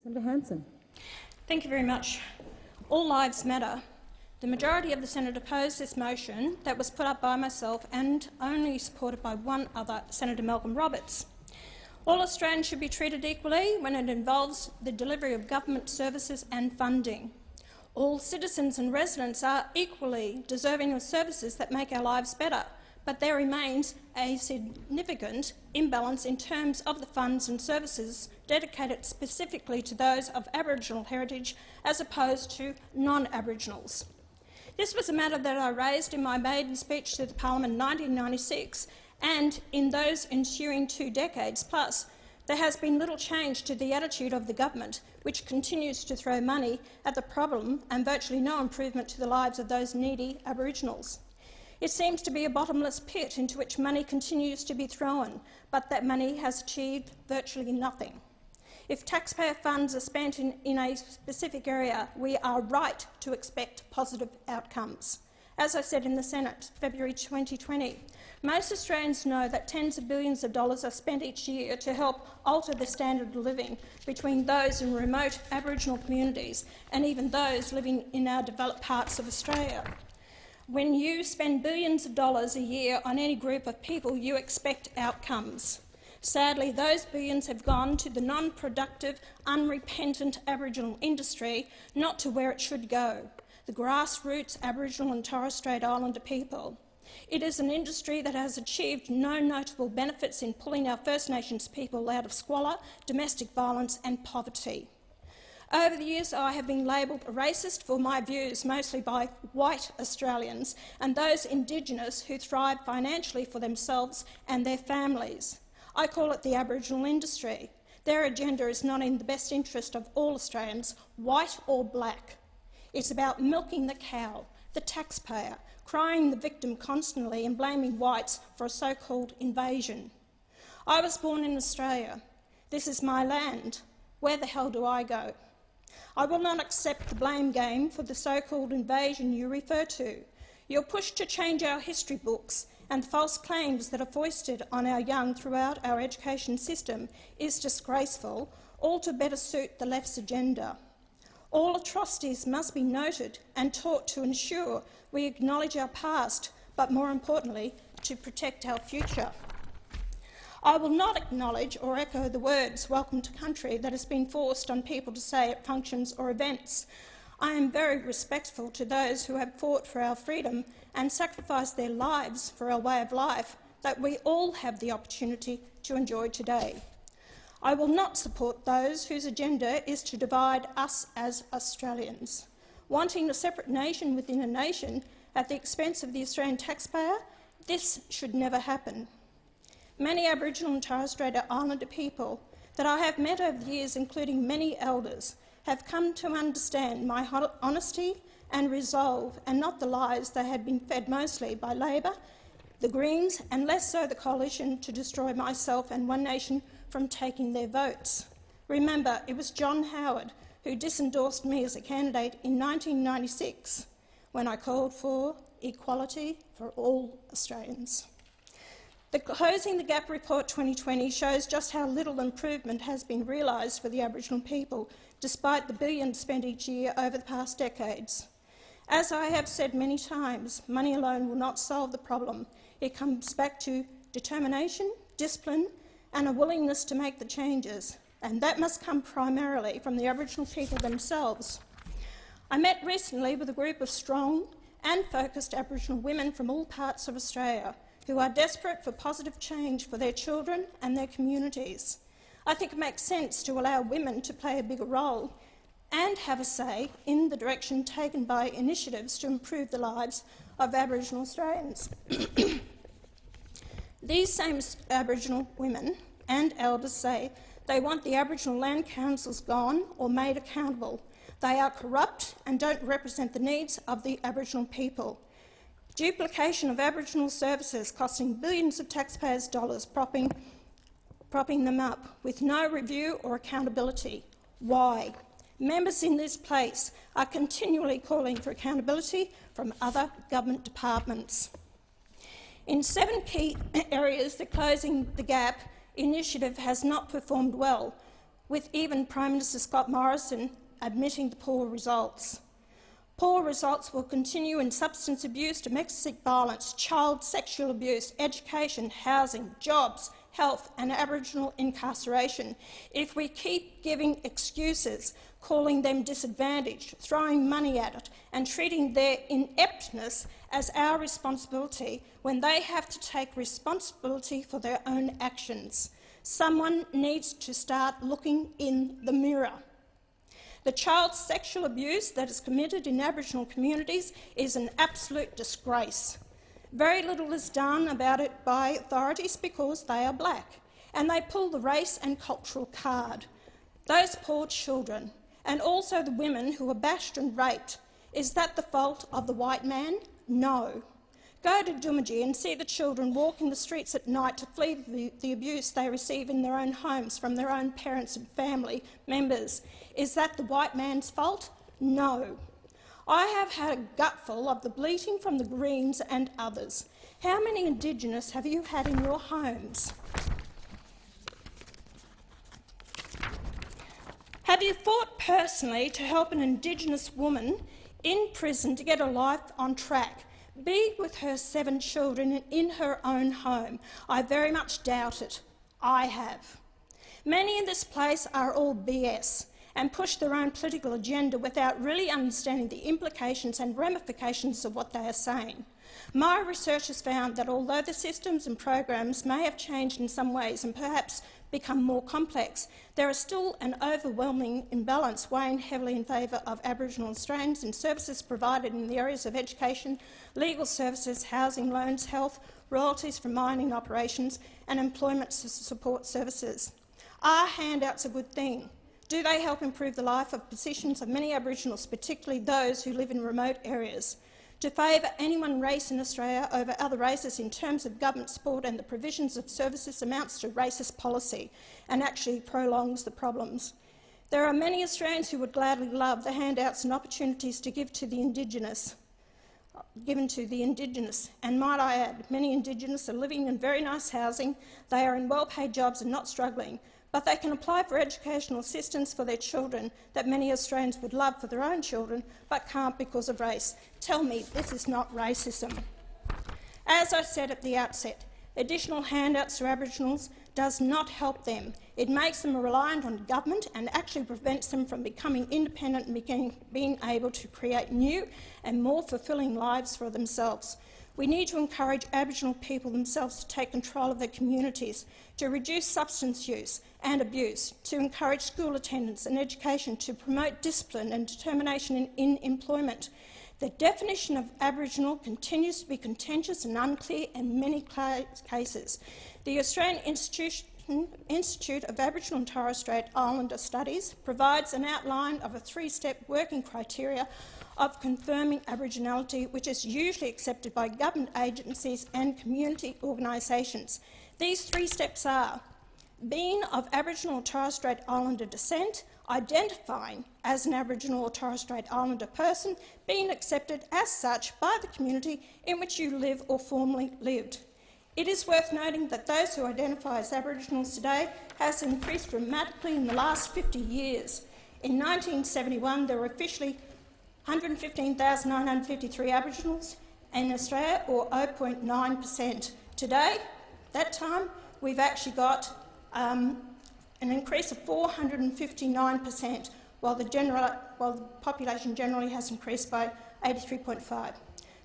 Senator Hanson. Thank you very much. All lives matter. The majority of the Senate opposed this motion that was put up by myself and only supported by one other, Senator Malcolm Roberts. All Australians should be treated equally when it involves the delivery of government services and funding. All citizens and residents are equally deserving of services that make our lives better, but there remains a significant imbalance in terms of the funds and services dedicated specifically to those of Aboriginal heritage as opposed to non-Aboriginals. This was a matter that I raised in my maiden speech to the Parliament in 1996, and in those ensuing 2 decades plus, there has been little change to the attitude of the government, which continues to throw money at the problem and virtually no improvement to the lives of those needy Aboriginals. It seems to be a bottomless pit into which money continues to be thrown, but that money has achieved virtually nothing. If taxpayer funds are spent in a specific area, we are right to expect positive outcomes. As I said in the Senate, February 2020, most Australians know that tens of billions of dollars are spent each year to help alter the standard of living between those in remote Aboriginal communities and even those living in our developed parts of Australia. When you spend billions of dollars a year on any group of people, you expect outcomes. Sadly, those billions have gone to the non-productive, unrepentant Aboriginal industry, not to where it should go, the grassroots Aboriginal and Torres Strait Islander people. It is an industry that has achieved no notable benefits in pulling our First Nations people out of squalor, domestic violence and poverty. Over the years, I have been labelled a racist for my views, mostly by white Australians and those Indigenous who thrive financially for themselves and their families. I call it the Aboriginal industry. Their agenda is not in the best interest of all Australians, white or black. It's about milking the cow, the taxpayer, crying the victim constantly and blaming whites for a so-called invasion. I was born in Australia. This is my land. Where the hell do I go? I will not accept the blame game for the so-called invasion you refer to. Your push to change our history books and false claims that are foisted on our young throughout our education system is disgraceful, all to better suit the left's agenda. All atrocities must be noted and taught to ensure we acknowledge our past, but more importantly, to protect our future. I will not acknowledge or echo the words "welcome to country" that has been forced on people to say at functions or events. I am very respectful to those who have fought for our freedom and sacrificed their lives for our way of life that we all have the opportunity to enjoy today. I will not support those whose agenda is to divide us as Australians. Wanting a separate nation within a nation at the expense of the Australian taxpayer, this should never happen. Many Aboriginal and Torres Strait Islander people that I have met over the years, including many elders, have come to understand my honesty and resolve, and not the lies they had been fed mostly by Labor, the Greens and less so the Coalition to destroy myself and One Nation from taking their votes. Remember, it was John Howard who disendorsed me as a candidate in 1996 when I called for equality for all Australians. The Closing the Gap Report 2020 shows just how little improvement has been realised for the Aboriginal people, despite the billions spent each year over the past decades. As I have said many times, money alone will not solve the problem. It comes back to determination, discipline and a willingness to make the changes, and that must come primarily from the Aboriginal people themselves. I met recently with a group of strong and focused Aboriginal women from all parts of Australia who are desperate for positive change for their children and their communities. I think it makes sense to allow women to play a bigger role and have a say in the direction taken by initiatives to improve the lives of Aboriginal Australians. These same Aboriginal women and elders say they want the Aboriginal Land Councils gone or made accountable. They are corrupt and don't represent the needs of the Aboriginal people. Duplication of Aboriginal services costing billions of taxpayers' dollars, propping them up with no review or accountability. Why? Members in this place are continually calling for accountability from other government departments. In 7 key areas, the Closing the Gap initiative has not performed well. with even Prime Minister Scott Morrison admitting the poor results. Poor results will continue in substance abuse, domestic violence, child sexual abuse, education, housing, jobs, health and Aboriginal incarceration if we keep giving excuses, calling them disadvantaged, throwing money at it and treating their ineptness as our responsibility when they have to take responsibility for their own actions. Someone needs to start looking in the mirror. The child sexual abuse that is committed in Aboriginal communities is an absolute disgrace. Very little is done about it by authorities because they are black, and they pull the race and cultural card. Those poor children, and also the women who are bashed and raped, is that the fault of the white man? No. Go to Doomadgee and see the children walking the streets at night to flee the abuse they receive in their own homes from their own parents and family members. Is that the white man's fault? No. I have had a gutful of the bleating from the Greens and others. How many Indigenous have you had in your homes? Have you fought personally to help an Indigenous woman in prison to get her life on track, be with her 7 children in her own home? I very much doubt it. I have. Many in this place are all BS and push their own political agenda without really understanding the implications and ramifications of what they are saying. My research has found that although the systems and programs may have changed in some ways and perhaps become more complex, there is still an overwhelming imbalance weighing heavily in favour of Aboriginal Australians in services provided in the areas of education, legal services, housing, loans, health, royalties from mining operations and employment support services. Are handouts a good thing? Do they help improve the life of positions of many Aboriginals, particularly those who live in remote areas? To favour any one race in Australia over other races in terms of government support and the provisions of services amounts to racist policy and actually prolongs the problems. There are many Australians who would gladly love the handouts and opportunities to give to the Indigenous, and might I add, many Indigenous are living in very nice housing, they are in well-paid jobs and not struggling, but they can apply for educational assistance for their children that many Australians would love for their own children but can't because of race. Tell me this is not racism. As I said at the outset, additional handouts to Aboriginals does not help them. It makes them reliant on government and actually prevents them from becoming independent and being able to create new and more fulfilling lives for themselves. We need to encourage Aboriginal people themselves to take control of their communities, to reduce substance use and abuse, to encourage school attendance and education, to promote discipline and determination in employment. The definition of Aboriginal continues to be contentious and unclear in many cases. The Australian Institute of Aboriginal and Torres Strait Islander Studies provides an outline of a 3-step working criteria of confirming Aboriginality, which is usually accepted by government agencies and community organisations. These 3 steps are being of Aboriginal or Torres Strait Islander descent, identifying as an Aboriginal or Torres Strait Islander person, being accepted as such by the community in which you live or formerly lived. It is worth noting that those who identify as Aboriginals today has increased dramatically in the last 50 years. In 1971, there were officially 115,953 Aboriginals in Australia, or 0.9%. Today, that time, we've actually got an increase of 459%, while the population generally has increased by 83.5%.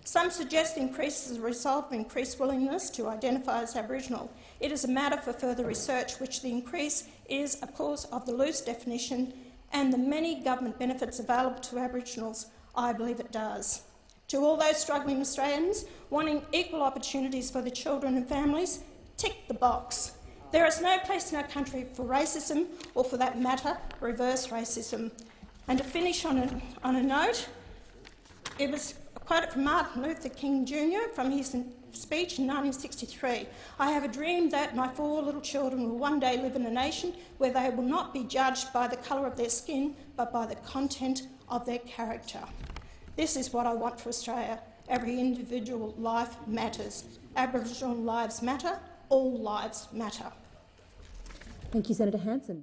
Some suggest the increase is a result of increased willingness to identify as Aboriginal. It is a matter for further research, which the increase is a cause of the loose definition and the many government benefits available to Aboriginals. I believe it does. To all those struggling Australians wanting equal opportunities for their children and families, tick the box. There is no place in our country for racism or, for that matter, reverse racism. And to finish on a note, it was quoted from Martin Luther King Jr. from his speech in 1963. I have a dream that my 4 little children will one day live in a nation where they will not be judged by the colour of their skin, but by the content of their character. This is what I want for Australia. Every individual life matters. Aboriginal lives matter. All lives matter. Thank you, Senator Hanson.